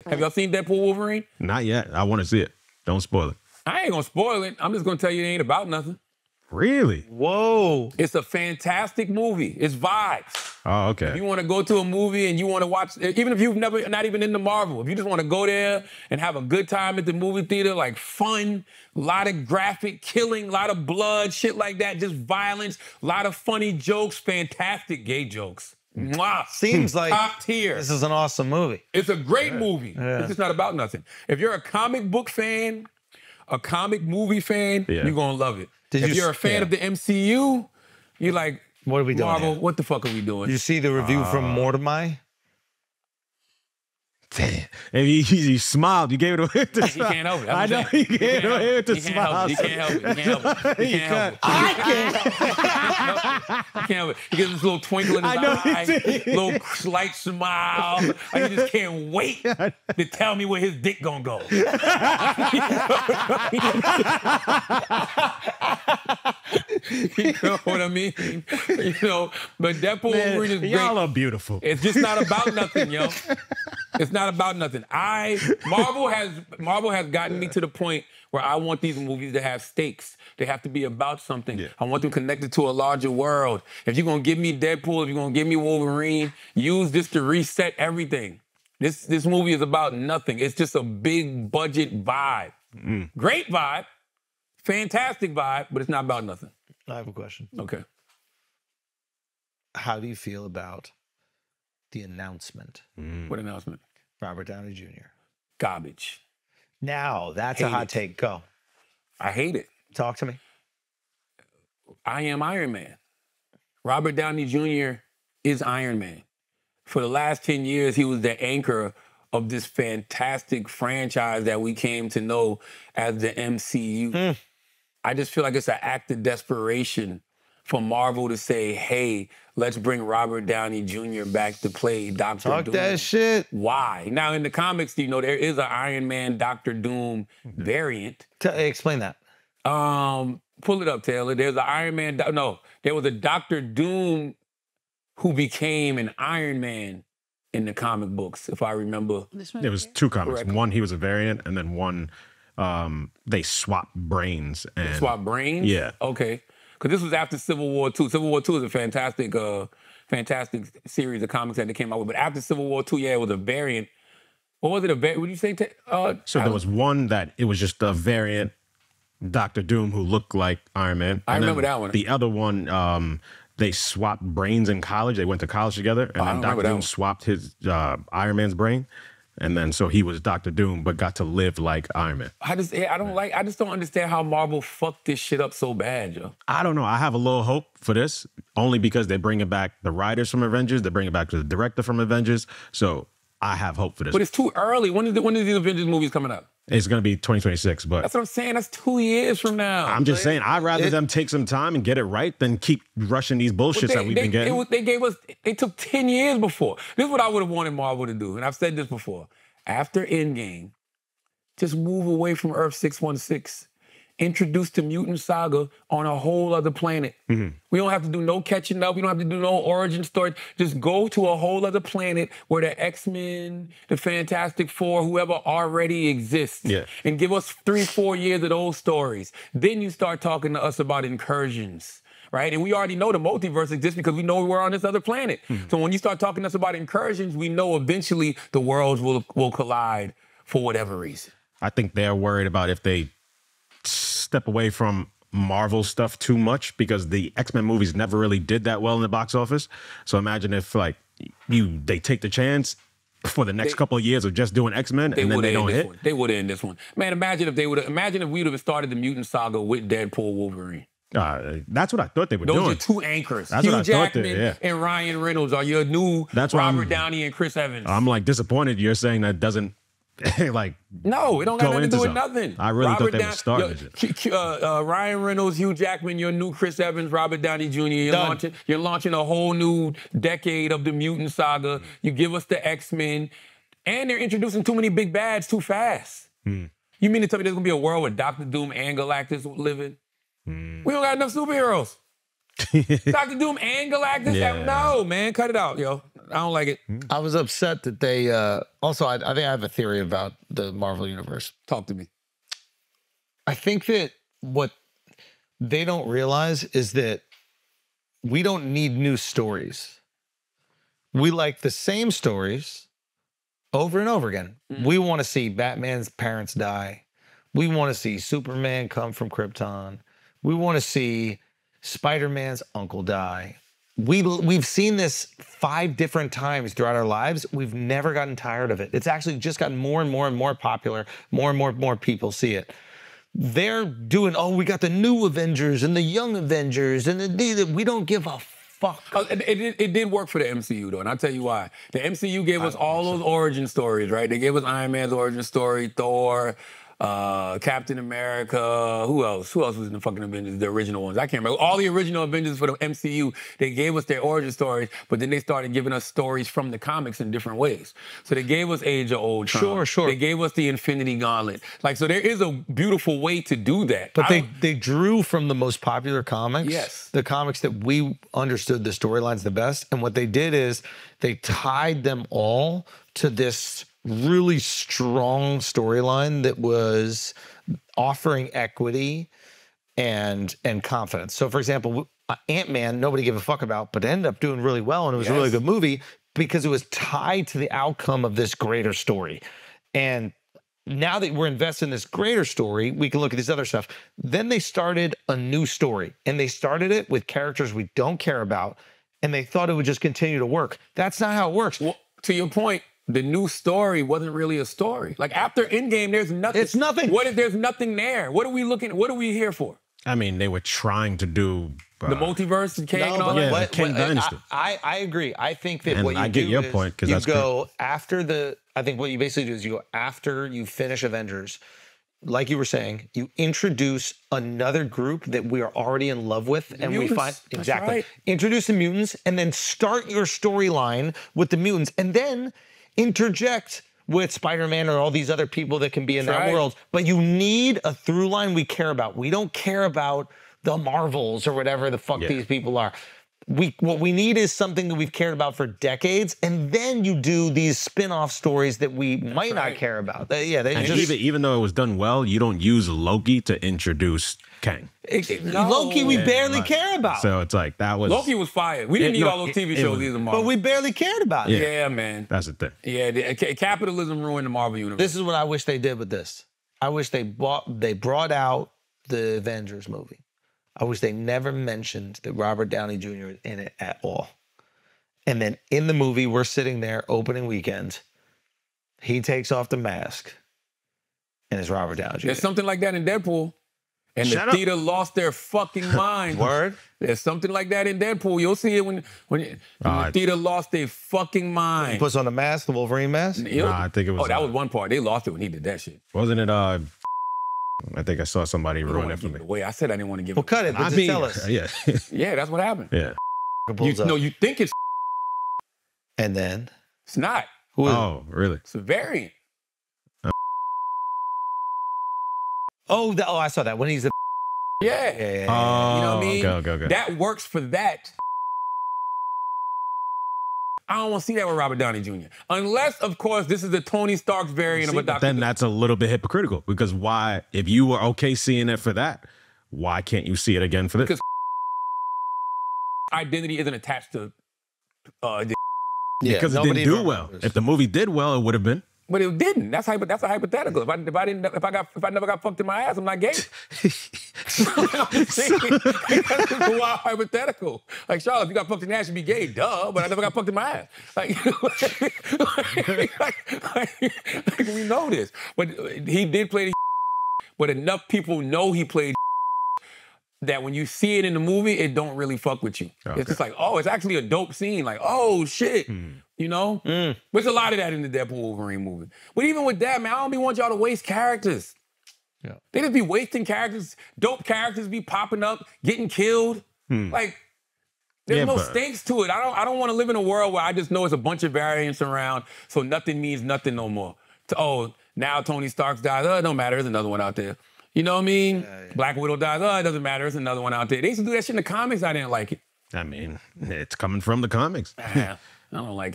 Have y'all seen Deadpool Wolverine? Not yet. I want to see it. Don't spoil it. I ain't gonna spoil it. I'm just gonna tell you it ain't about nothing. Really? Whoa. It's a fantastic movie. It's vibes. Oh, If okay. you want to go to a movie and you want to watch, even if you've never, not even into Marvel, if you just want to go there and have a good time at the movie theater, like fun, a lot of graphic killing, a lot of blood, shit like that, just violence, a lot of funny jokes, fantastic gay jokes. Mwah. Seems like Top tier. this is an awesome movie. It's a great movie. It's just not about nothing. If you're a comic book fan, a comic movie fan, Yeah. you're gonna love it. Did if you you're a s- fan yeah. of the MCU, you're like, What are we doing Marvel, here? what the fuck are we doing? Did you see the review from Mortimer? Damn. And he smiled. You gave it away with the He smile. can't help it. I know he gave it away with the He can't help smile. it. He can't help it. He can't help it. He can't help it. I can't. He can't help it. He gets this little twinkle in his I know he eye, did. little slight smile. Like he just can't wait to tell me where his dick gonna go. You know what I mean? You know, but Deadpool Wolverine is great. Y'all are beautiful. It's just not about nothing, yo. It's not about nothing. Marvel has gotten me to the point where I want these movies to have stakes. They have to be about something. Yeah. I want them connected to a larger world. If you're gonna give me Deadpool, if you're gonna give me Wolverine, use this to reset everything. This movie is about nothing. It's just a big budget vibe. Great vibe, fantastic vibe, but it's not about nothing. I have a question. Okay. How do you feel about the announcement? What announcement? Robert Downey Jr. Garbage. Now, that's a Hate hot it. take. Go. I hate it. Talk to me. I am Iron Man. Robert Downey Jr. is Iron Man. For the last 10 years, he was the anchor of this fantastic franchise that we came to know as the MCU. I just feel like it's an act of desperation for Marvel to say, hey, let's bring Robert Downey Jr. back to play Dr. Talk Doom. that shit. Why? Now, in the comics, you know, there is an Iron Man Dr. Doom variant. Explain that. Pull it up, Taylor. There's an Iron Man. No, there was a Dr. Doom who became an Iron Man in the comic books, if I remember. There was two comics. Correct. One, he was a variant, and then one, they swapped brains. And Swap brains? Yeah. Okay. Because this was after Civil War II. Civil War II is a fantastic series of comics that they came out with. But after Civil War II, yeah, it was a variant. What was it? What did you say? So there was one that it was just a variant Dr. Doom who looked like Iron Man. I And remember then that one. The other one, they swapped brains in college. They went to college together, and I then remember Dr. that Doom one. swapped his Iron Man's brain, and then so he was Dr. Doom, but got to live like Iron Man. I just don't understand how Marvel fucked this shit up so bad, yo. I don't know. I have a little hope for this, only because they're bringing back the writers from Avengers. They're bringing back the director from Avengers. So I have hope for this. But it's too early. When is these Avengers movies coming out? It's going to be 2026, but That's what I'm saying. That's 2 years from now. I'm just saying, I'd rather them take some time and get it right than keep rushing these bullshits that we've been getting. It took 10 years before. This is what I would have wanted Marvel to do, and I've said this before. After Endgame, just move away from Earth 616. Introduce the mutant saga on a whole other planet. Mm-hmm. We don't have to do no catching up. We don't have to do no origin story. Just go to a whole other planet where the X-Men, the Fantastic Four, whoever already exists. Yeah. And give us 3-4 years of those stories. Then you start talking to us about incursions. Right? And we already know the multiverse exists because we know we're on this other planet. So when you start talking to us about incursions, we know eventually the worlds will collide for whatever reason. I think they're worried about if they step away from Marvel stuff too much, because the X-Men movies never really did that well in the box office. So imagine if like they take the chance for the next couple of years of just doing X-Men and then they don't hit. They would have in this one. Man, imagine if we would have started the mutant saga with Deadpool Wolverine. That's what I thought they were Those doing. are two anchors. That's what I Hugh thought they- Jackman yeah. and Ryan Reynolds are your new That's why Robert Downey and Chris Evans. I'm like disappointed you're saying that doesn't like No, it don't got go nothing to do with into something. nothing. I really thought they were Down- starting Ryan Reynolds, Hugh Jackman, your new Chris Evans, Robert Downey Jr. Done. You're launching a whole new decade of the mutant saga. You give us the X-Men, and they're introducing too many big bads too fast. You mean to tell me there's gonna be a world where Dr. Doom and Galactus living? We don't got enough superheroes. Dr. Doom and Galactus? Yeah. No, man, cut it out, yo. I don't like it. I was upset that they. Also, I think I have a theory about the Marvel universe. Talk to me. I think that what they don't realize is that we don't need new stories. We like the same stories over and over again. We want to see Batman's parents die. We want to see Superman come from Krypton. We want to see Spider-Man's uncle die. We've seen this 5 different times throughout our lives. We've never gotten tired of it. It's actually just gotten more and more and more popular. More and more people see it. They're doing, oh, we got the new Avengers and the young Avengers, and we don't give a fuck. It did work for the MCU, though, and I'll tell you why. The MCU gave us all those origin stories, right? They gave us Iron Man's origin story, Thor, Captain America. Who else? Who else was in the fucking Avengers? The original ones. I can't remember. All the original Avengers for the MCU, they gave us their origin stories, but then they started giving us stories from the comics in different ways. So they gave us Age of Ultron. Sure. They gave us the Infinity Gauntlet. Like, so there is a beautiful way to do that. But they drew from the most popular comics. Yes. The comics that we understood the storylines the best. And what they did is they tied them all to this really strong storyline that was offering equity and confidence. So, for example, Ant-Man, nobody gave a fuck about, but it ended up doing really well, and it was a really good movie because it was tied to the outcome of this greater story. And now that we're invested in this greater story, we can look at this other stuff. Then they started a new story, and they started it with characters we don't care about, and they thought it would just continue to work. That's not how it works. Well, to your point, the new story wasn't really a story. Like, after Endgame, there's nothing. It's nothing. What if there's nothing there? What are we looking? What are we here for? I mean, they were trying to do The multiverse and Kang and all yeah, that? the Kang Dynasty. I agree. I think that And what you I get do your is point, 'cause you that's go after the. I think what you basically do is you go after you finish Avengers, like you were saying, you introduce another group that we are already in love with, and we mutants. find That's exactly right. introduce the mutants, and then start your storyline with the mutants, and then interject with Spider-Man or all these other people that can be in That's that right. world. But you need a through line we care about. We don't care about the Marvels or whatever the fuck these people are. What we need is something that we've cared about for decades, and then you do these spin-off stories that we might not right. care about. They And just even though it was done well, you don't use Loki to introduce Kang. Loki we barely care about. So it's like that was Loki was fired. We didn't need all those TV shows either, Marvel. But we barely cared about it. yeah, man. That's the thing. Yeah, capitalism ruined the Marvel universe. This is what I wish they did with this. I wish they brought out the Avengers movie. I wish they never mentioned that Robert Downey Jr. is in it at all. And then in the movie, we're sitting there opening weekend. He takes off the mask, and it's Robert Downey Jr. There's something like that in Deadpool. And Shut the up. theater lost their fucking mind. Word? There's something like that in Deadpool. You'll see it when the theater lost their fucking He mind. puts on the mask, the Wolverine mask. Nah, I think it was. Oh, that was one part. They lost it when he did that shit. Wasn't it? I think I saw somebody ruin it for me. Wait, I said I didn't want to give Well, it. cut it, but just tell us. yeah, Yeah, that's what happened. yeah. Pulls up. No, you think it's And then, it's not. who is it? Oh, really? It's a variant. Oh, I saw that. When he's the. Yeah. Yeah. You know what I Oh, mean? okay. That works for that. I don't want to see that with Robert Downey Jr. Unless, of course, this is the Tony Stark's variant of a But Doctor. then that's a little bit hypocritical because why? If you were okay seeing it for that, why can't you see it again for this? Because identity isn't attached to Because it didn't do well. If the movie did well, it would have been. but it didn't. That's a hypothetical. If I never got fucked in my ass, I'm not gay. I'm saying, that's just a wild hypothetical. Like, Charlotte, if you got fucked in the ass, you'd be gay, duh. But I never got fucked in my ass. Like we know this. But he did play the but enough people know he played that when you see it in the movie, it don't really fuck with you. Okay. It's just like, oh, it's actually a dope scene. Like, oh, shit. You know? There's a lot of that in the Deadpool Wolverine movie. But even with that, man, I don't be want y'all to waste characters. Yeah. They just be wasting characters. Dope characters be popping up, getting killed. Like, there's no stakes to it. I don't want to live in a world where I just know it's a bunch of variants around, so nothing means nothing no more. Now Tony Stark dies. Oh, it don't matter. There's another one out there. You know what I mean? Yeah. Black Widow dies. Oh, it doesn't matter. There's another one out there. They used to do that shit in the comics. I didn't like it. I mean, it's coming from the comics. I don't like it.